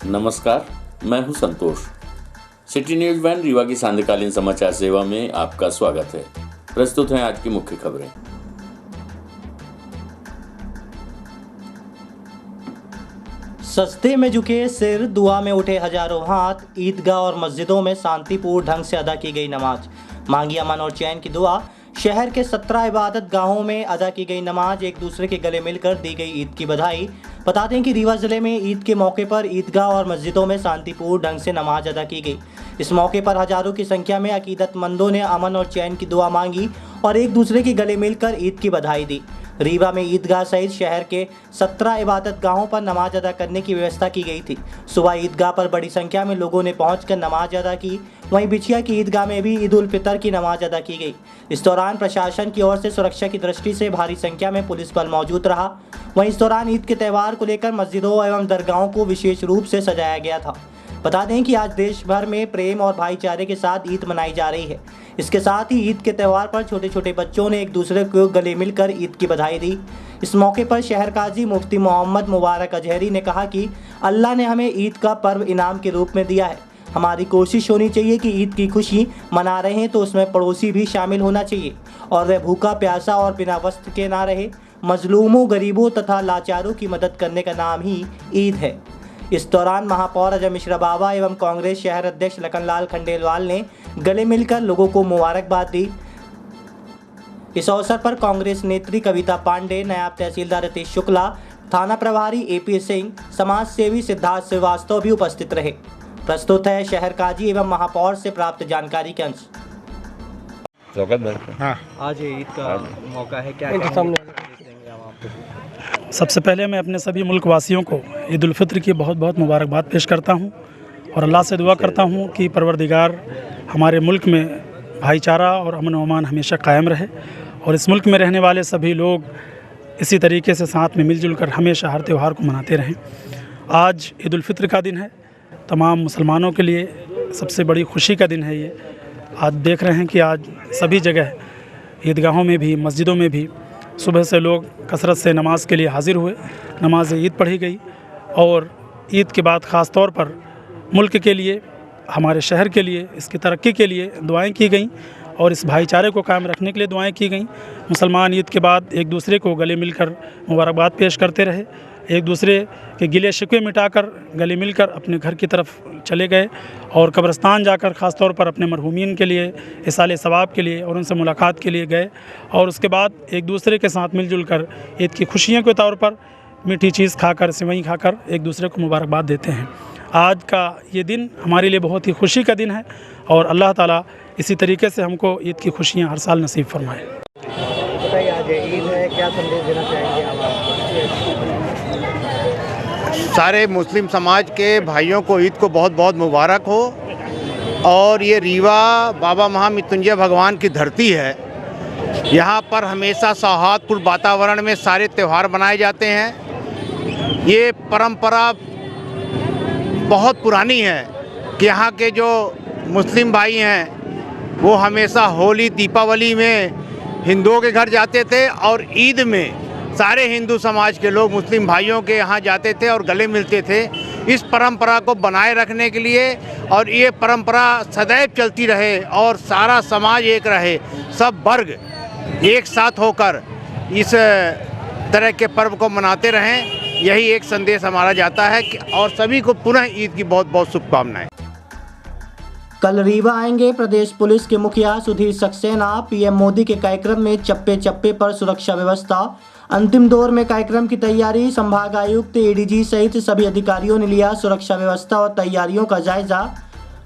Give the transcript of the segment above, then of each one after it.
नमस्कार, मैं हूं संतोष। सिटी न्यूज वैन रीवा की सांध्यकालीन समाचार सेवा में आपका स्वागत है। प्रस्तुत हैं आज की मुख्य खबरें। सजदे में झुके सिर, दुआ में उठे हजारों हाथ, ईदगाह और मस्जिदों में शांतिपूर्ण ढंग से अदा की गई नमाज, मांगी अमन और चैन की दुआ। शहर के 17 इबादत गाहों में अदा की गई नमाज, एक दूसरे के गले मिलकर दी गई ईद की बधाई। बता दें कि रीवा जिले में ईद के मौके पर ईदगाह और मस्जिदों में शांतिपूर्ण ढंग से नमाज अदा की गई। इस मौके पर हजारों की संख्या में अकीदतमंदों ने अमन और चैन की दुआ मांगी और एक दूसरे के गले मिलकर ईद की बधाई दी। रीवा में ईदगाह सहित शहर के 17 इबादत गाहों पर नमाज अदा करने की व्यवस्था की गई थी। सुबह ईदगाह पर बड़ी संख्या में लोगों ने पहुंचकर नमाज अदा की। वहीं बिछिया की ईदगाह में भी ईद उल फितर की नमाज अदा की गई। इस दौरान प्रशासन की ओर से सुरक्षा की दृष्टि से भारी संख्या में पुलिस बल मौजूद रहा। वहीं इस दौरान ईद के त्यौहार को लेकर मस्जिदों एवं दरगाहों को विशेष रूप से सजाया गया था। बता दें कि आज देश भर में प्रेम और भाईचारे के साथ ईद मनाई जा रही है। इसके साथ ही ईद के त्यौहार पर छोटे छोटे बच्चों ने एक दूसरे को गले मिलकर ईद की बधाई दी। इस मौके पर शहर काजी मुफ्ती मोहम्मद मुबारक अजहरी ने कहा कि अल्लाह ने हमें ईद का पर्व इनाम के रूप में दिया है। हमारी कोशिश होनी चाहिए कि ईद की खुशी मना रहे हैं तो उसमें पड़ोसी भी शामिल होना चाहिए और वह भूखा प्यासा और बिना वस्त्र के ना रहे। मजलूमों, गरीबों तथा लाचारों की मदद करने का नाम ही ईद है। इस दौरान महापौर अजय मिश्रा बाबा एवं कांग्रेस शहर अध्यक्ष लखनलाल खंडेलवाल ने गले मिलकर लोगों को मुबारकबाद दी। इस अवसर पर कांग्रेस नेत्री कविता पांडे, नायब तहसीलदार रितेश शुक्ला, थाना प्रभारी एपी सिंह, समाज सेवी सिद्धार्थ श्रीवास्तव भी उपस्थित रहे। प्रस्तुत है शहर काजी एवं महापौर से प्राप्त जानकारी के अंश। आज ईद का मौका है, क्या सबसे पहले मैं अपने सभी मुल्क वासियों को ईद उल फित्र की बहुत बहुत मुबारकबाद पेश करता हूं और अल्लाह से दुआ करता हूं कि परवरदिगार हमारे मुल्क में भाईचारा और अमन व अमान हमेशा कायम रहे और इस मुल्क में रहने वाले सभी लोग इसी तरीके से साथ में मिलजुल कर हमेशा हर त्यौहार को मनाते रहें। आज ईद उल फित्र का दिन है। तमाम मुसलमानों के लिए सबसे बड़ी खुशी का दिन है ये। आज देख रहे हैं कि आज सभी जगह ईदगाहों में भी, मस्जिदों में भी सुबह से लोग कसरत से नमाज के लिए हाजिर हुए। नमाज ईद पढ़ी गई और ईद के बाद ख़ास तौर पर मुल्क के लिए, हमारे शहर के लिए, इसकी तरक्की के लिए दुआएं की गईं और इस भाईचारे को कायम रखने के लिए दुआएं की गईं। मुसलमान ईद के बाद एक दूसरे को गले मिलकर मुबारकबाद पेश करते रहे, एक दूसरे के गिले शिकवे मिटाकर गले मिलकर अपने घर की तरफ चले गए और कब्रिस्तान जाकर ख़ास तौर पर अपने मरहूमीन के लिए, इसाले सवाब के लिए और उनसे मुलाकात के लिए गए और उसके बाद एक दूसरे के साथ मिलजुल कर ईद की खुशियों के तौर पर मीठी चीज़ खाकर, सेवई खाकर एक दूसरे को मुबारकबाद देते हैं। आज का ये दिन हमारे लिए बहुत ही खुशी का दिन है और अल्लाह ताला इसी तरीके से हमको ईद की खुशियाँ हर साल नसीब फरमाए। बताइए, आज ईद है, क्या संदेश देना चाहेंगे आप? सारे मुस्लिम समाज के भाइयों को ईद को बहुत बहुत मुबारक हो। और ये रीवा बाबा महामृत्युंजय भगवान की धरती है। यहाँ पर हमेशा सौहार्दपूर्ण वातावरण में सारे त्यौहार मनाए जाते हैं। ये परंपरा बहुत पुरानी है कि यहाँ के जो मुस्लिम भाई हैं वो हमेशा होली, दीपावली में हिंदुओं के घर जाते थे और ईद में सारे हिंदू समाज के लोग मुस्लिम भाइयों के यहाँ जाते थे और गले मिलते थे। इस परंपरा को बनाए रखने के लिए और ये परंपरा सदैव चलती रहे और सारा समाज एक रहे, सब वर्ग एक साथ होकर इस तरह के पर्व को मनाते रहें, यही एक संदेश हमारा जाता है और सभी को पुनः ईद की बहुत बहुत शुभकामनाएं। कल रीवा आएंगे प्रदेश पुलिस के मुखिया सुधीर सक्सेना। पीएम मोदी के कार्यक्रम में चप्पे चप्पे पर सुरक्षा व्यवस्था। अंतिम दौर में कार्यक्रम की तैयारी। संभाग आयुक्त, एडीजी सहित सभी अधिकारियों ने लिया सुरक्षा व्यवस्था और तैयारियों का जायजा।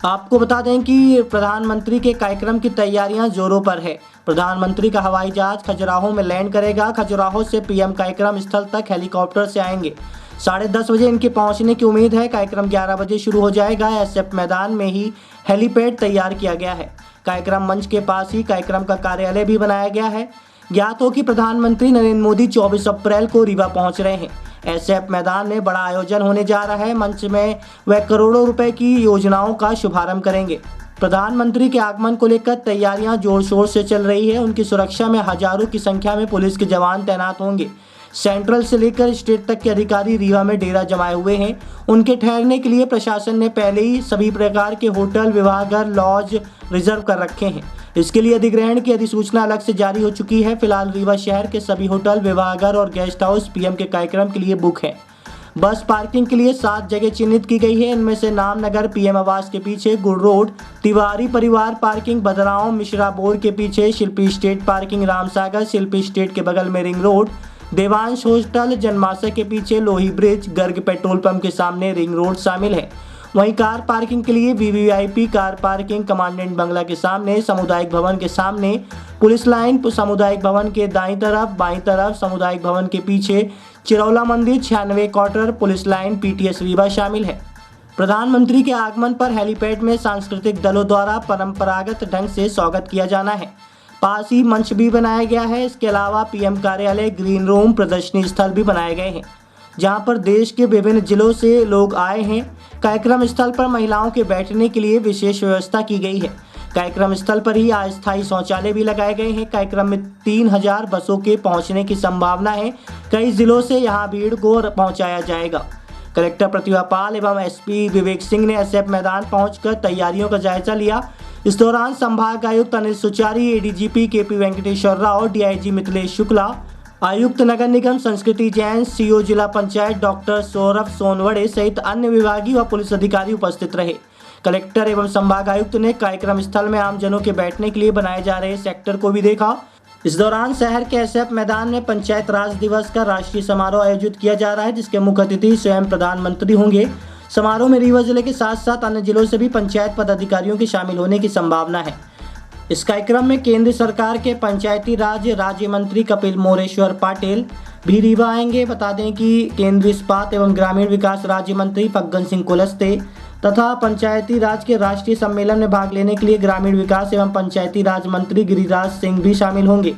आपको बता दें कि प्रधानमंत्री के कार्यक्रम की तैयारियां जोरों पर है। प्रधानमंत्री का हवाई जहाज खजुराहो में लैंड करेगा। खजुराहो से पीएम कार्यक्रम स्थल तक हेलीकॉप्टर से आएंगे। 10:30 बजे इनके पहुंचने की उम्मीद है। कार्यक्रम 11 बजे शुरू हो जाएगा। एसएफ मैदान में ही हेलीपैड तैयार किया गया है। कार्यक्रम मंच के पास ही कार्यक्रम का कार्यालय भी बनाया गया है। ज्ञात हो कि प्रधानमंत्री नरेंद्र मोदी 24 अप्रैल को रीवा पहुंच रहे हैं। एसएफ मैदान में बड़ा आयोजन होने जा रहा है। मंच में वह करोड़ों रुपए की योजनाओं का शुभारंभ करेंगे। प्रधानमंत्री के आगमन को लेकर तैयारियां जोर शोर से चल रही है। उनकी सुरक्षा में हजारों की संख्या में पुलिस के जवान तैनात होंगे। सेंट्रल से लेकर स्टेट तक के अधिकारी रीवा में डेरा जमाए हुए हैं। उनके ठहरने के लिए प्रशासन ने पहले ही सभी प्रकार के होटल, विवाहघर, लॉज रिजर्व कर रखे हैं। इसके लिए अधिग्रहण की अधिसूचना अलग से जारी हो चुकी है। फिलहाल रीवा शहर के सभी होटल, विवाहघर और गेस्ट हाउस पीएम के कार्यक्रम के लिए बुक हैं। बस पार्किंग के लिए 7 जगह चिन्हित की गई है। इनमें से नामनगर पीएम आवास के पीछे गुड़ रोड, तिवारी परिवार पार्किंग भद्रांव, मिश्रा बोर के पीछे शिल्पी स्टेट पार्किंग रामसागर, शिल्पी स्टेट के बगल में रिंग रोड, देवांश होस्टल जनमासा के पीछे लोही ब्रिज, गर्ग पेट्रोल पंप के सामने रिंग रोड शामिल है। वहीं कार पार्किंग के लिए वीवीआईपी कार पार्किंग कमांडेंट बंगला के सामने, सामुदायिक भवन के सामने, पुलिस लाइन, सामुदायिक भवन के दाईं तरफ, बाईं तरफ, सामुदायिक भवन के पीछे, चिरौला मंदिर, 96 quarter, police line, PTS Rewa शामिल है। प्रधानमंत्री के आगमन पर हेलीपैड में सांस्कृतिक दलों द्वारा परंपरागत ढंग से स्वागत किया जाना है। पास ही मंच भी बनाया गया है। इसके अलावा पीएम कार्यालय, ग्रीन रूम, प्रदर्शनी स्थल भी बनाए गए हैं, जहां पर देश के विभिन्न जिलों से लोग आए हैं। कार्यक्रम स्थल पर महिलाओं के बैठने के लिए विशेष व्यवस्था की गई है। कार्यक्रम स्थल पर ही अस्थायी शौचालय भी लगाए गए हैं। कार्यक्रम में 3000 बसों के पहुंचने की संभावना है। कई जिलों से यहां भीड़ को पहुंचाया जाएगा। कलेक्टर प्रतिभा पाल एवं एसपी विवेक सिंह ने एसएफ मैदान पहुंचकर तैयारियों का जायजा लिया। इस दौरान संभाग आयुक्त Anil Suchari, ADGP KP Venkateshwar Rao, DIG Mithilesh Shukla, आयुक्त नगर निगम संस्कृति जैन, सीओ जिला पंचायत डॉक्टर सौरभ सोनवड़े सहित अन्य विभागीय व पुलिस अधिकारी उपस्थित रहे। कलेक्टर एवं संभाग आयुक्त ने कार्यक्रम स्थल में आमजनों के बैठने के लिए बनाए जा रहे सेक्टर को भी देखा। इस दौरान शहर के एसएफ मैदान में पंचायत राज दिवस का राष्ट्रीय समारोह आयोजित किया जा रहा है, जिसके मुख्य अतिथि स्वयं प्रधानमंत्री होंगे। समारोह में रीवा जिले के साथ साथ अन्य जिलों से भी पंचायत पदाधिकारियों के शामिल होने की संभावना है। इस कार्यक्रम में केंद्र सरकार के पंचायती राज राज्य मंत्री कपिल मोरेश्वर पाटिल भी रीवा आएंगे। बता दें कि केंद्रीय इस्पात एवं ग्रामीण विकास राज्य मंत्री फग्गन सिंह कुलस्ते तथा पंचायती राज के राष्ट्रीय सम्मेलन में भाग लेने के लिए ग्रामीण विकास एवं पंचायती राज मंत्री गिरिराज सिंह भी शामिल होंगे।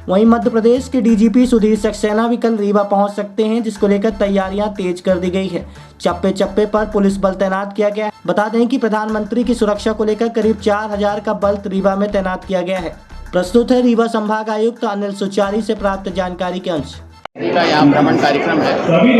वहीं मध्य प्रदेश के डीजीपी सुधीर सक्सेना भी कल रीवा पहुंच सकते हैं, जिसको लेकर तैयारियां तेज कर दी गई है। चप्पे चप्पे पर पुलिस बल तैनात किया गया है। बता दें कि प्रधानमंत्री की सुरक्षा को लेकर करीब 4000 का बल रीवा में तैनात किया गया है। प्रस्तुत है रीवा संभाग आयुक्त अनिल सुचारी से प्राप्त जानकारी के अंश। का यहाँ भ्रमण कार्यक्रम है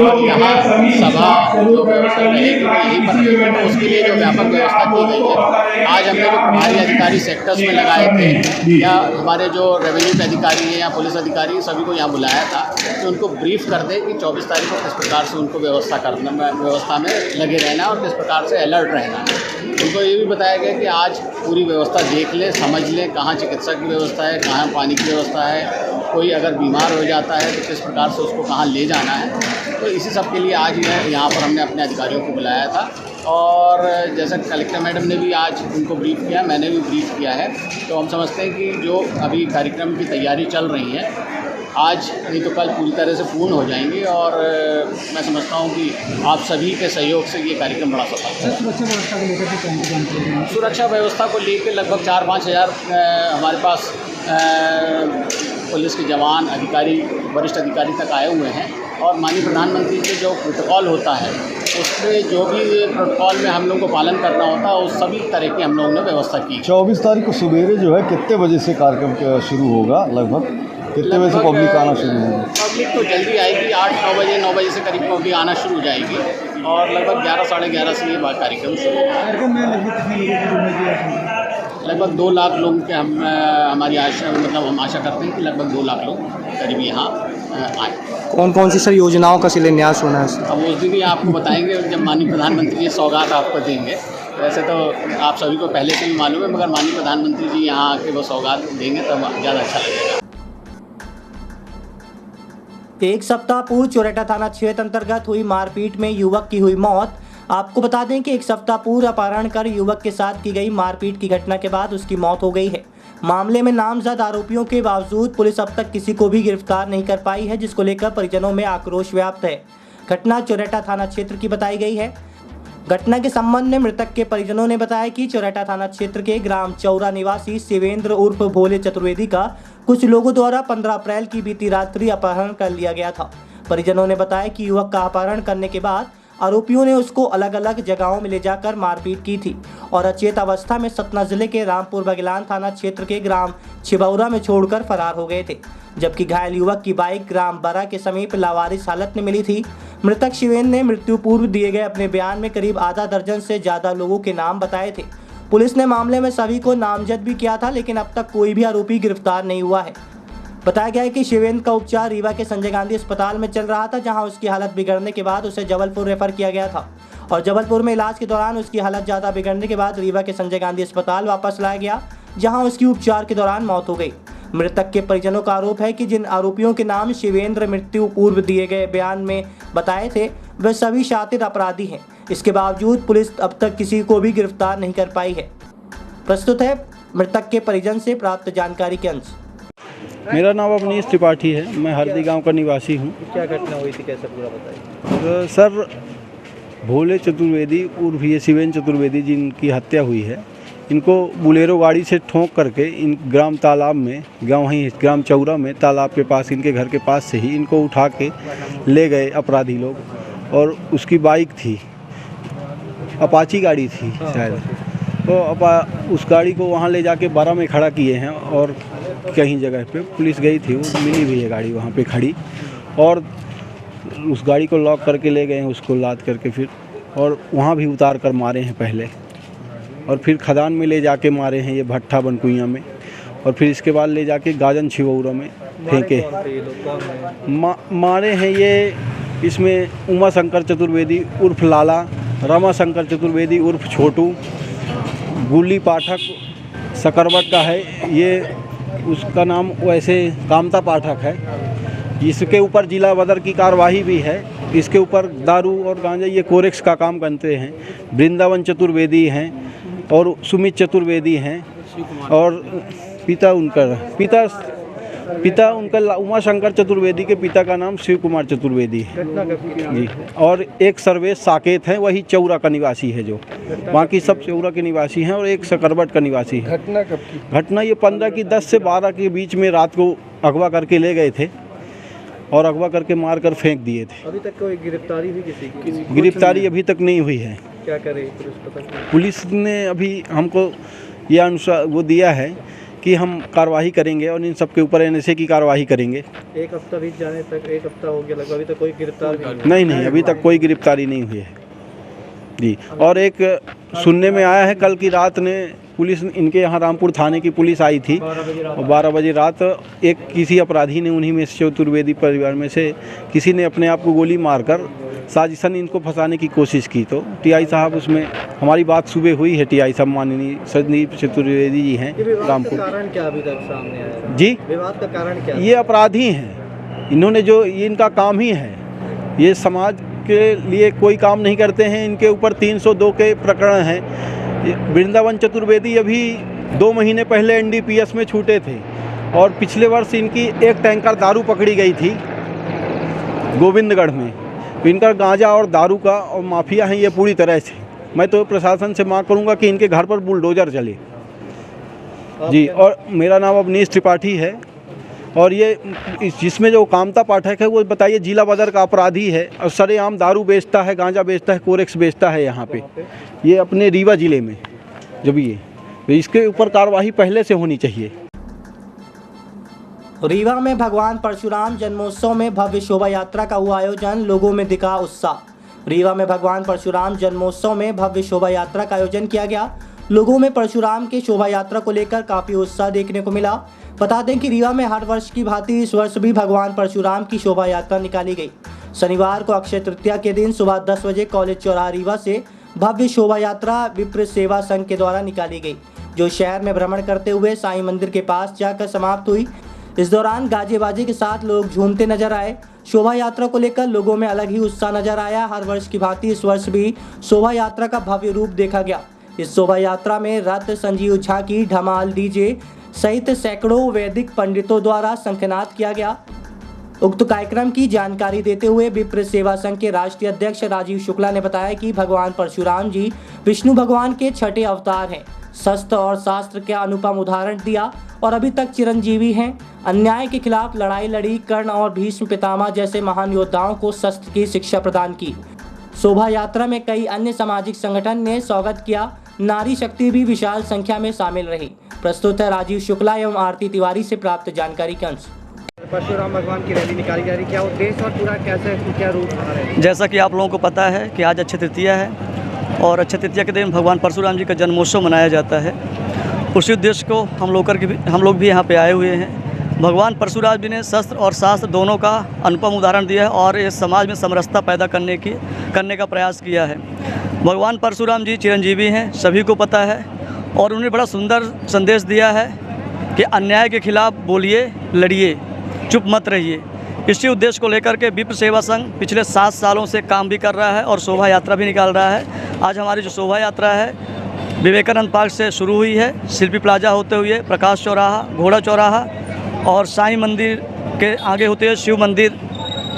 और यहाँ सभा जो व्यवस्था रहेगी यहीं पर रहेगी, तो उसके लिए जो व्यापक व्यवस्था की गई है। आज हमने जो प्रभारी अधिकारी सेक्टर्स में लगाए थे या हमारे जो रेवेन्यू के अधिकारी हैं या पुलिस अधिकारी सभी को यहाँ बुलाया था कि उनको ब्रीफ कर दें कि 24 तारीख को किस प्रकार से उनको व्यवस्था में लगे रहना है और किस प्रकार से अलर्ट रहना है। उनको ये भी बताया गया कि आज पूरी व्यवस्था देख लें, समझ लें कहाँ चिकित्सा की व्यवस्था है, कहाँ पानी की व्यवस्था है, कोई अगर बीमार हो जाता है तो किस प्रकार से उसको कहाँ ले जाना है। तो इसी सब के लिए आज यहाँ पर हमने अपने अधिकारियों को बुलाया था और जैसा कलेक्टर मैडम ने भी आज उनको ब्रीफ किया, मैंने भी ब्रीफ किया है। तो हम समझते हैं कि जो अभी कार्यक्रम की तैयारी चल रही है आज नहीं तो कल पूरी तरह से पूर्ण हो जाएंगी और मैं समझता हूँ कि आप सभी के सहयोग से ये कार्यक्रम बड़ा सफल है। सुरक्षा व्यवस्था को लेकर लगभग 4-5 हज़ार हमारे पास पुलिस के जवान, अधिकारी, वरिष्ठ अधिकारी तक आए हुए हैं और माननीय प्रधानमंत्री के जो प्रोटोकॉल होता है उसमें जो भी प्रोटोकॉल में हम लोग को पालन करना होता है उस सभी तरह की हम लोगों ने व्यवस्था की। 24 तारीख को सवेरे जो है कितने बजे से कार्यक्रम शुरू होगा, लगभग कितने बजे से पब्लिक आना शुरू होगी? पब्लिक तो जल्दी आएगी, 9 बजे से करीब पब्लिक आना शुरू हो जाएगी और लगभग 11-11:30 से ये कार्यक्रम शुरू होगा। लगभग 2 लाख लोगों के हमारी आशा हम आशा करते हैं कि लगभग 2 लाख लोग करीब यहाँ आए। कौन कौन सी सर योजनाओं का शिलान्यास होना है? अब उस दिन ही आपको बताएंगे जब माननीय प्रधानमंत्री ये सौगात आपको देंगे। वैसे तो आप सभी को पहले से भी मालूम है, मगर माननीय प्रधानमंत्री जी यहाँ आके वो सौगात देंगे तब ज़्यादा अच्छा लगेगा। एक सप्ताह पूर्व चोरेटा थाना क्षेत्र अंतर्गत हुई मारपीट में युवक की हुई मौत। आपको बता दें कि एक सप्ताह पूर्व अपहरण कर युवक के साथ की गई मारपीट की घटना के बाद उसकी मौत हो गई है। मामले में नामजद आरोपियों के बावजूद पुलिस अब तक किसी को भी गिरफ्तार नहीं कर पाई है, जिसको लेकर परिजनों में आक्रोश व्याप्त है। घटना चोरेटा थाना क्षेत्र की बताई गई है। घटना के संबंध में मृतक के परिजनों ने बताया कि चोरेटा थाना क्षेत्र के ग्राम चौरा निवासी शिवेंद्र उर्फ भोले चतुर्वेदी का कुछ लोगों द्वारा 15 अप्रैल की बीती रात्रि अपहरण कर लिया गया था। परिजनों ने बताया कि युवक का अपहरण करने के बाद आरोपियों ने उसको अलग अलग जगहों में ले जाकर मारपीट की थी और अचेत अवस्था में सतना जिले के रामपुर बगलान थाना क्षेत्र के ग्राम छिबौरा में छोड़कर फरार हो गए थे, जबकि घायल युवक की बाइक ग्राम बरा के समीप लावारिस हालत में मिली थी। मृतक शिवेंद्र ने मृत्यु पूर्व दिए गए अपने बयान में करीब आधा दर्जन से ज्यादा लोगों के नाम बताए थे। पुलिस ने मामले में सभी को नामजद भी किया था, लेकिन अब तक कोई भी आरोपी गिरफ्तार नहीं हुआ है। बताया गया है कि शिवेंद्र का उपचार रीवा के संजय गांधी अस्पताल में चल रहा था, जहां उसकी हालत बिगड़ने के बाद उसे जबलपुर रेफर किया गया था और जबलपुर में इलाज के दौरान उसकी हालत ज़्यादा बिगड़ने के बाद रीवा के संजय गांधी अस्पताल वापस लाया गया, जहां उसकी उपचार के दौरान मौत हो गई। मृतक के परिजनों का आरोप है कि जिन आरोपियों के नाम शिवेंद्र मृत्यु पूर्व दिए गए बयान में बताए थे, वे सभी शातिर अपराधी हैं। इसके बावजूद पुलिस अब तक किसी को भी गिरफ्तार नहीं कर पाई है। प्रस्तुत है मृतक के परिजन से प्राप्त जानकारी के अंश। मेरा नाम अवनीश त्रिपाठी है, मैं हरदी गांव का निवासी हूं। क्या घटना हुई थी, कैसे पूरा बताइए। तो सर, भोले चतुर्वेदी उर्फ ये शिवेंद्र चतुर्वेदी जिनकी हत्या हुई है, इनको बुलेरो गाड़ी से ठोंक करके इन ग्राम तालाब में, वहीं ग्राम चौरा में तालाब के पास, इनके घर के पास से ही इनको उठा के ले गए अपराधी लोग। और उसकी बाइक थी, अपाची गाड़ी थी शायद, तो उस गाड़ी को वहाँ ले जाके बारा में खड़ा किए हैं और कहीं जगह पे पुलिस गई थी, वो मिली हुई है गाड़ी वहाँ पे खड़ी, और उस गाड़ी को लॉक करके ले गए हैं, उसको लाद करके फिर, और वहाँ भी उतार कर मारे हैं पहले, और फिर खदान में ले जाके मारे हैं ये भट्ठा बनकुइया में, और फिर इसके बाद ले जाके गाजन छिबौरा में फेंके। मारे हैं ये, इसमें उमा शंकर चतुर्वेदी उर्फ लाला, रमा शंकर चतुर्वेदी उर्फ छोटू, गुल्ली पाठक सकरवट का है, ये उसका नाम वैसे कामता पाठक है। इसके ऊपर जिला बदर की कार्यवाही भी है। इसके ऊपर दारू और गांजा ये कोरेक्स का काम करते हैं। वृंदावन चतुर्वेदी हैं और सुमित चतुर्वेदी हैं, और पिता उनका उमा शंकर चतुर्वेदी के पिता का नाम शिव कुमार चतुर्वेदी है जी। और एक सर्वेश साकेत है, वही चौरा का निवासी है, जो बाकी सब चौरा के निवासी हैं, और एक सकरवट का निवासी है। घटना कब की? घटना ये 15 की 10 से 12 के बीच में रात को अगवा करके ले गए थे और अगवा करके मार कर फेंक दिए थे। अभी तक कोई गिरफ्तारी हुई किसी की? गिरफ्तारी अभी तक नहीं हुई है। क्या करे पुलिस, पता नहीं। पुलिस ने अभी हमको यह अनुसार वो दिया है कि हम कार्रवाई करेंगे और इन सब के ऊपर NSA की कार्रवाई करेंगे। एक हफ्ता बीत जाने तक, एक हफ्ता हो गया लगभग, अभी तक कोई गिरफ्तार नहीं, अभी तक कोई गिरफ्तारी नहीं हुई है जी। और एक सुनने में आया है, कल की रात ने पुलिस, इनके यहाँ रामपुर थाने की पुलिस आई थी, और 12 बजे रात एक किसी अपराधी ने, उन्हीं में से चतुर्वेदी परिवार में से किसी ने अपने आप को गोली मारकर साजिशन इनको फंसाने की कोशिश की। तो TI साहब, उसमें हमारी बात सुबह हुई है, TI साहब माननीय संदीप चतुर्वेदी जी हैं रामपुर। कारण क्या अभी तक सामने आया जी? विवाद का कारण क्या? ये अपराधी हैं, इन्होंने जो, ये इनका काम ही है, ये समाज के लिए कोई काम नहीं करते हैं। इनके ऊपर 302 के प्रकरण हैं। वृंदावन चतुर्वेदी अभी 2 महीने पहले NDPS में छूटे थे, और पिछले वर्ष इनकी एक टैंकर दारू पकड़ी गई थी गोविंदगढ़ में। तो इनका गांजा और दारू का और माफिया हैं ये पूरी तरह से। मैं तो प्रशासन से मांग करूंगा कि इनके घर पर बुलडोजर चले जी। और मेरा नाम अवनीश त्रिपाठी है, और ये जिसमें जो कामता पाठक है, वो बताइए जिला बदर का अपराधी है, और सरेआम दारू बेचता है, गांजा बेचता है, कोरेक्स बेचता है यहाँ पे, ये अपने रीवा ज़िले में। जब ये, तो इसके ऊपर कार्रवाई पहले से होनी चाहिए। रीवा में भगवान परशुराम जन्मोत्सव में भव्य शोभा यात्रा का हुआ आयोजन, लोगों में दिखा उत्साह। रीवा में भगवान परशुराम जन्मोत्सव में भव्य शोभा यात्रा का आयोजन किया गया। लोगों में परशुराम के शोभा यात्रा को लेकर काफी उत्साह देखने को मिला। बता दें कि रीवा में हर वर्ष की भांति इस वर्ष भी भगवान परशुराम की शोभा यात्रा निकाली गई। शनिवार को अक्षय तृतीया के दिन सुबह 10 बजे कॉलेज चौराहा रीवा से भव्य शोभा यात्रा विप्र सेवा संघ के द्वारा निकाली गई, जो शहर में भ्रमण करते हुए साईं मंदिर के पास जाकर समाप्त हुई। इस दौरान गाजे बाजे के साथ लोग झूमते नजर आए। शोभा यात्रा को लेकर लोगों में अलग ही उत्साह नजर आया। हर वर्ष की भांति इस वर्ष भी शोभा यात्रा का भव्य रूप देखा गया। इस शोभा यात्रा में रथ, संजीव झांकी, धमाल, डीजे सहित सैकड़ों वैदिक पंडितों द्वारा शंखनाद किया गया। उक्त कार्यक्रम की जानकारी देते हुए विप्र सेवा संघ के राष्ट्रीय अध्यक्ष राजीव शुक्ला ने बताया कि भगवान परशुराम जी विष्णु भगवान के छठे अवतार हैं। शस्त्र और शास्त्र का अनुपम उदाहरण दिया और अभी तक चिरंजीवी हैं। अन्याय के खिलाफ लड़ाई लड़ी। कर्ण और भीष्म पितामह जैसे महान योद्धाओं को शस्त्र की शिक्षा प्रदान की। शोभा यात्रा में कई अन्य सामाजिक संगठन ने स्वागत किया। नारी शक्ति भी विशाल संख्या में शामिल रही। प्रस्तुत है राजीव शुक्ला एवं आरती तिवारी से प्राप्त जानकारी के अंश। परशुराम भगवान की रैली निकाली जा रही, क्या उद्देश्य और पूरा कैसे क्या रूप बना रहे हैं? जैसा कि आप लोगों को पता है कि आज अक्षय तृतीया है और अक्षय तृतीया के दिन भगवान परशुराम जी का जन्मोत्सव मनाया जाता है। उसी उद्देश्य को हम लोग भी यहाँ पे आए हुए हैं। भगवान परशुराम जी ने शस्त्र और शास्त्र दोनों का अनुपम उदाहरण दिया है और इस समाज में समरसता पैदा करने का प्रयास किया है। भगवान परशुराम जी चिरंजीवी हैं, सभी को पता है, और उन्होंने बड़ा सुंदर संदेश दिया है कि अन्याय के खिलाफ बोलिए, लड़िए, चुप मत रहिए। इसी उद्देश्य को लेकर के विप्र सेवा संघ पिछले 7 सालों से काम भी कर रहा है और शोभा यात्रा भी निकाल रहा है। आज हमारी जो शोभा यात्रा है विवेकानंद पार्क से शुरू हुई है, शिल्पी प्लाजा होते हुए प्रकाश चौराहा, घोड़ा चौराहा और साईं मंदिर के आगे होते हुए शिव मंदिर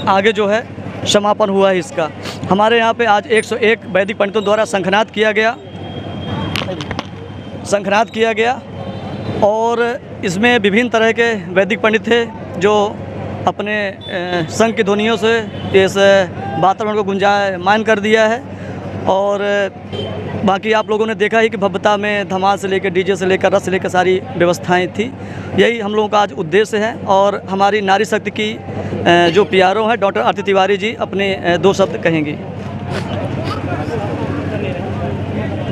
आगे जो है समापन हुआ है इसका। हमारे यहाँ पे आज 101 वैदिक पंडितों द्वारा शंखनाद किया गया और इसमें विभिन्न तरह के वैदिक पंडित थे जो अपने शंख की ध्वनियों से इस वातावरण को गुंजायमान कर दिया है। और बाकी आप लोगों ने देखा ही कि भव्यता में धमाल से लेकर डीजे से लेकर रस से लेकर सारी व्यवस्थाएं थी। यही हम लोगों का आज उद्देश्य है। और हमारी नारी शक्ति की जो पीआरओ हैं डॉक्टर आरती तिवारी जी अपने 2 शब्द कहेंगी।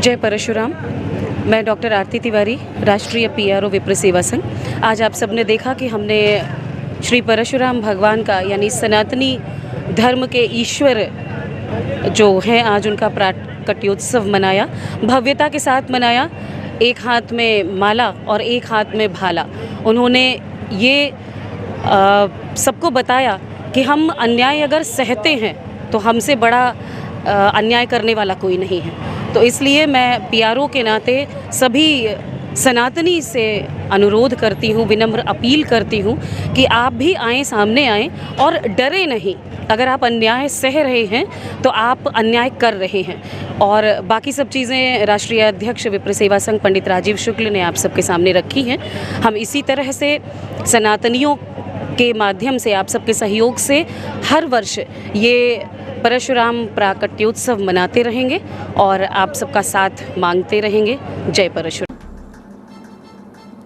जय परशुराम। मैं डॉक्टर आरती तिवारी, राष्ट्रीय पीआरओ विप्र सेवा संघ। आज आप सबने देखा कि हमने श्री परशुराम भगवान का यानी सनातनी धर्म के ईश्वर जो हैं आज उनका प्राकट्योत्सव मनाया, भव्यता के साथ मनाया। एक हाथ में माला और एक हाथ में भाला। उन्होंने ये सबको बताया कि हम अन्याय अगर सहते हैं तो हमसे बड़ा अन्याय करने वाला कोई नहीं है। तो इसलिए मैं पीआरओ के नाते सभी सनातनी से अनुरोध करती हूँ, विनम्र अपील करती हूँ कि आप भी आएँ, सामने आएँ और डरे नहीं। अगर आप अन्याय सह रहे हैं तो आप अन्याय कर रहे हैं। और बाकी सब चीज़ें राष्ट्रीय अध्यक्ष विप्र सेवा संघ पंडित राजीव शुक्ल ने आप सबके सामने रखी हैं। हम इसी तरह से सनातनियों के माध्यम से, आप सबके सहयोग से हर वर्ष ये परशुराम प्राकट्योत्सव मनाते रहेंगे और आप सबका साथ मांगते रहेंगे। जय परशुराम।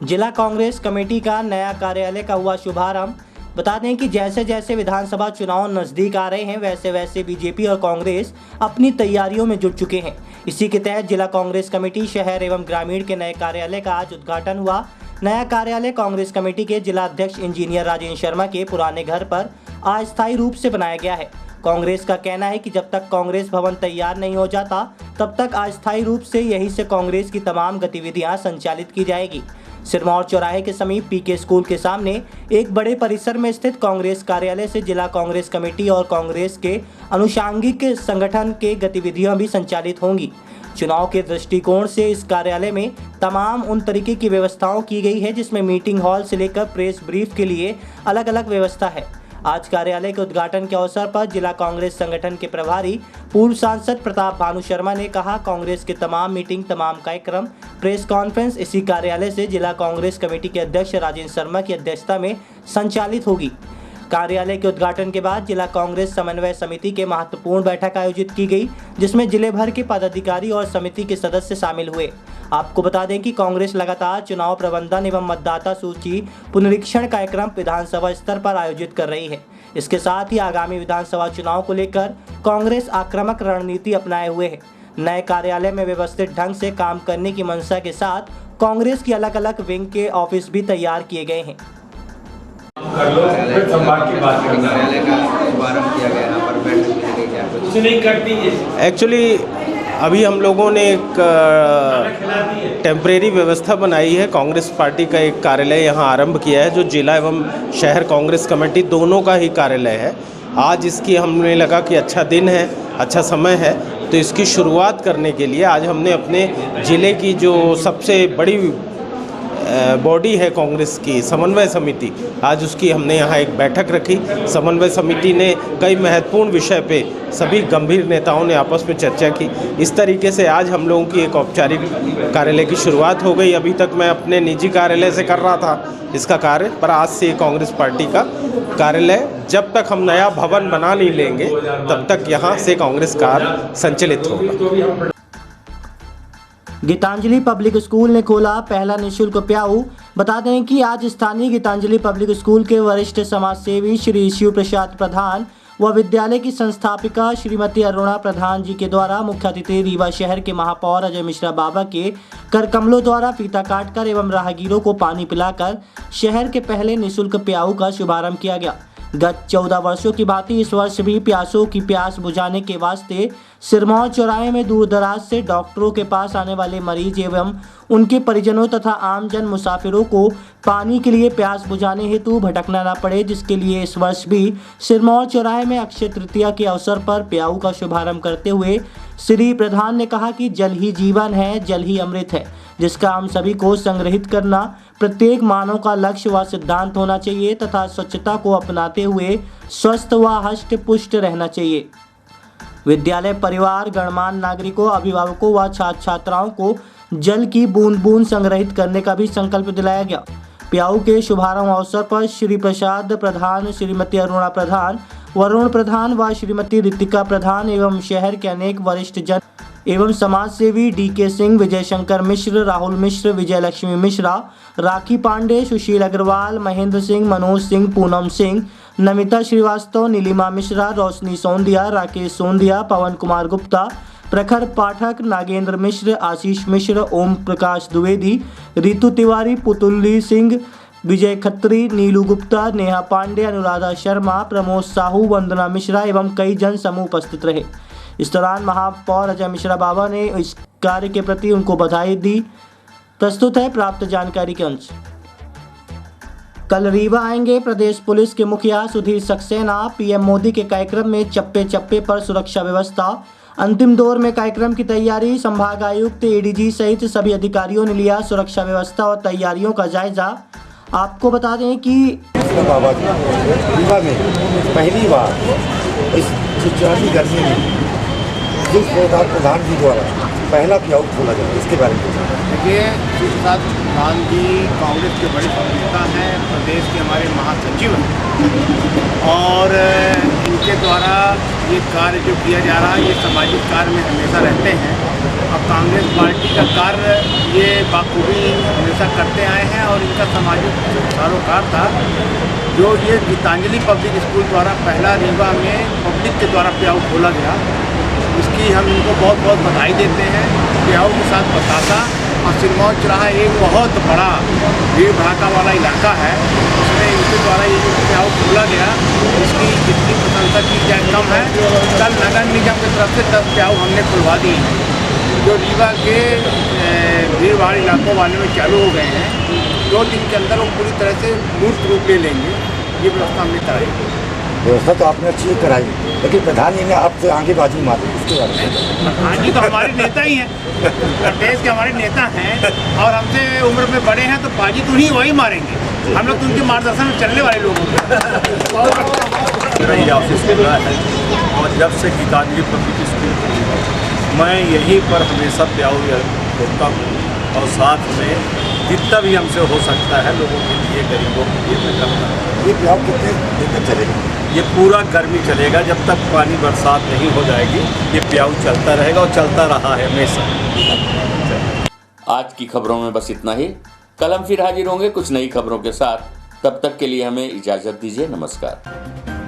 जिला कांग्रेस कमेटी का नया कार्यालय का हुआ शुभारंभ। बता दें कि जैसे जैसे विधानसभा चुनाव नजदीक आ रहे हैं वैसे वैसे बीजेपी और कांग्रेस अपनी तैयारियों में जुट चुके हैं। इसी के तहत जिला कांग्रेस कमेटी शहर एवं ग्रामीण के नए कार्यालय का आज उद्घाटन हुआ। नया कार्यालय कांग्रेस कमेटी के जिला अध्यक्ष इंजीनियर राजेंद्र शर्मा के पुराने घर पर अस्थायी रूप से बनाया गया है। कांग्रेस का कहना है कि जब तक कांग्रेस भवन तैयार नहीं हो जाता तब तक अस्थायी रूप से यहीं से कांग्रेस की तमाम गतिविधियां संचालित की जाएगी। सिरमौर चौराहे के समीप पीके स्कूल के सामने एक बड़े परिसर में स्थित कांग्रेस कार्यालय से जिला कांग्रेस कमेटी और कांग्रेस के अनुषांगिक संगठन के गतिविधियां भी संचालित होंगी। चुनाव के दृष्टिकोण से इस कार्यालय में तमाम उन तरीके की व्यवस्थाओं की गई है जिसमें मीटिंग हॉल से लेकर प्रेस ब्रीफ के लिए अलग अलग व्यवस्था है। आज कार्यालय के उद्घाटन के अवसर पर जिला कांग्रेस संगठन के प्रभारी पूर्व सांसद प्रताप भानु शर्मा ने कहा, कांग्रेस के तमाम मीटिंग, तमाम कार्यक्रम, प्रेस कॉन्फ्रेंस इसी कार्यालय से जिला कांग्रेस कमेटी के अध्यक्ष राजेंद्र शर्मा की अध्यक्षता में संचालित होगी। कार्यालय के उद्घाटन के बाद जिला कांग्रेस समन्वय समिति के महत्वपूर्ण बैठक आयोजित की गई, जिसमें जिले भर के पदाधिकारी और समिति के सदस्य शामिल हुए। आपको बता दें कि कांग्रेस लगातार चुनाव प्रबंधन एवं मतदाता सूची पुनरीक्षण कार्यक्रम विधानसभा स्तर पर आयोजित कर रही है। इसके साथ ही आगामी विधानसभा चुनाव को लेकर कांग्रेस आक्रामक रणनीति अपनाए हुए है। नए कार्यालय में व्यवस्थित ढंग से काम करने की मंशा के साथ कांग्रेस की अलग अलग विंग के ऑफिस भी तैयार किए गए हैं। एक्चुअली अभी हम लोगों ने एक टेम्परेरी व्यवस्था बनाई है। कांग्रेस पार्टी का एक कार्यालय यहाँ आरंभ किया है जो जिला एवं शहर कांग्रेस कमेटी दोनों का ही कार्यालय है। आज इसकी हमने लगा कि अच्छा दिन है, अच्छा समय है, तो इसकी शुरुआत करने के लिए आज हमने अपने ज़िले की जो सबसे बड़ी बॉडी है कांग्रेस की समन्वय समिति, आज उसकी हमने यहाँ एक बैठक रखी। समन्वय समिति ने कई महत्वपूर्ण विषय पे सभी गंभीर नेताओं ने आपस में चर्चा की। इस तरीके से आज हम लोगों की एक औपचारिक कार्यालय की शुरुआत हो गई। अभी तक मैं अपने निजी कार्यालय से कर रहा था इसका कार्य, पर आज से कांग्रेस पार्टी का कार्यालय जब तक हम नया भवन बना नहीं लेंगे तब तक यहाँ से कांग्रेस कार्य संचालित होगा। गीतांजलि पब्लिक स्कूल ने खोला पहला निःशुल्क प्याऊ। बता दें कि आज स्थानीय गीतांजलि पब्लिक स्कूल के वरिष्ठ समाजसेवी श्री शिव प्रसाद प्रधान व विद्यालय की संस्थापिका श्रीमती अरुणा प्रधान जी के द्वारा मुख्य अतिथि रीवा शहर के महापौर अजय मिश्रा बाबा के कर कमलों द्वारा फीता काटकर एवं राहगीरों को पानी पिलाकर शहर के पहले निःशुल्क प्याऊ का शुभारंभ किया गया। गत 14 वर्षों की भांति इस वर्ष भी प्यासों की प्यास बुझाने के वास्ते सिरमौर चौराहे में दूर दराज से डॉक्टरों के पास आने वाले मरीज एवं उनके परिजनों तथा आम जन मुसाफिरों को पानी के लिए प्यास बुझाने हेतु भटकना न पड़े, जिसके लिए इस वर्ष भी सिरमौर चौराहे में अक्षय तृतीया के अवसर पर प्याऊ का शुभारंभ करते हुए श्री प्रधान ने कहा कि जल ही जीवन है, जल ही अमृत है, जिसका हम सभी को संग्रहित करना प्रत्येक मानव का लक्ष्य व सिद्धांत होना चाहिए तथा स्वच्छता को अपनाते हुए स्वस्थ व हष्ट पुष्ट रहना चाहिए। विद्यालय परिवार, गणमान्य नागरिकों, अभिभावकों व छात्र छात्राओं को जल की बूंद बूंद संग्रहित करने का भी संकल्प दिलाया गया। प्याऊ के शुभारंभ अवसर पर श्री प्रसाद प्रधान, श्रीमती अरुणा प्रधान, वरुण प्रधान व श्रीमती ऋतिका प्रधान एवं शहर के अनेक वरिष्ठ जन एवं समाज सेवी DK सिंह, विजय शंकर मिश्र, राहुल मिश्र, विजय लक्ष्मी मिश्रा, राखी पांडे, सुशील अग्रवाल, महेंद्र सिंह, मनोज सिंह, पूनम सिंह, नमिता श्रीवास्तव, नीलिमा मिश्रा, रोशनी सोंदिया, राकेश सोंदिया, पवन कुमार गुप्ता, प्रखर पाठक, नागेंद्र मिश्र, आशीष मिश्र, ओम प्रकाश द्विवेदी, रितु तिवारी, पुतुल्ली सिंह, विजय खत्री, नीलू गुप्ता, नेहा पांडे, अनुराधा शर्मा, प्रमोद साहू, वंदना मिश्रा एवं कई जन समूह उपस्थित रहे। इस दौरान महापौर अजय मिश्रा बाबा ने इस कार्य के प्रति उनको बधाई दी। प्रस्तुत है प्राप्त जानकारी के अंश। कल रीवा आएंगे प्रदेश पुलिस के मुखिया सुधीर सक्सेना। PM मोदी के कार्यक्रम में चप्पे चप्पे पर सुरक्षा व्यवस्था। अंतिम दौर में कार्यक्रम की तैयारी। संभाग आयुक्त, ADG सहित सभी अधिकारियों ने लिया सुरक्षा व्यवस्था और तैयारियों का जायजा। आपको बता दें कि बाबा रीवा में पहली बार इस चिचियाती गर्मी में प्रधान जी द्वारा पहला प्याऊ खोला जाए, इसके बारे में देखिए, शिव प्रसाद प्रधान जी कांग्रेस के बड़े नेता हैं, प्रदेश के हमारे महासचिव हैं और इनके द्वारा ये कार्य जो किया जा रहा है ये सामाजिक कार्य में हमेशा रहते हैं और कांग्रेस पार्टी का कार्य ये बाखूबी हमेशा करते आए हैं और इनका सामाजिक सरोकार था जो ये गीतांजलि पब्लिक स्कूल द्वारा पहला रीवा में पब्लिक के द्वारा प्याऊ खोला गया। इसकी हम इनको बहुत बहुत बधाई देते हैं। प्याऊ के साथ बतासा और सिरमौर चौराहा एक बहुत बड़ा भीड़ भड़ाका वाला इलाका है, उसमें इनके द्वारा ये जो प्याऊ खोला गया इसकी जितनी प्रशंसा की जाए कम है। कल नगर निगम की तरफ से 10 प्याऊ हमने खुलवा दी हैं जो रीवा के भीड़ भाड़ इलाकों वाले में चालू हो गए हैं। 2 दिन के अंदर वो पूरी तरह से मूर्त रूप ले लेंगे, ये व्यवस्था हमने कराई। व्यवस्था तो आपने अच्छी कराई, लेकिन प्रधान जी ने आपसे आगे बाजी मारी, इसके बारे में। प्रधान जी तो हमारे नेता ही हैं, प्रदेश के हमारे नेता हैं और हमसे उम्र में बड़े हैं, तो बाजी तो वही मारेंगे। हम लोग तो उनके मार्गदर्शन में चलने वाले लोग मेरा ये ऑफिस खुल रहा है और जब से गीतांजलि पब्लिक स्कूल मैं यहीं पर हमेशा प्याऊ होता हूँ और साथ में जितना भी हमसे हो सकता है लोगों के लिए, गरीबों के लिए मैं करता हूँ। ये प्याऊ कितने दिन तक चलेगा? ये पूरा गर्मी चलेगा, जब तक पानी बरसात नहीं हो जाएगी ये प्याऊ चलता रहेगा और चलता रहा है हमेशा। आज की खबरों में बस इतना ही। कल हम फिर हाजिर होंगे कुछ नई खबरों के साथ। तब तक के लिए हमें इजाज़त दीजिए। नमस्कार।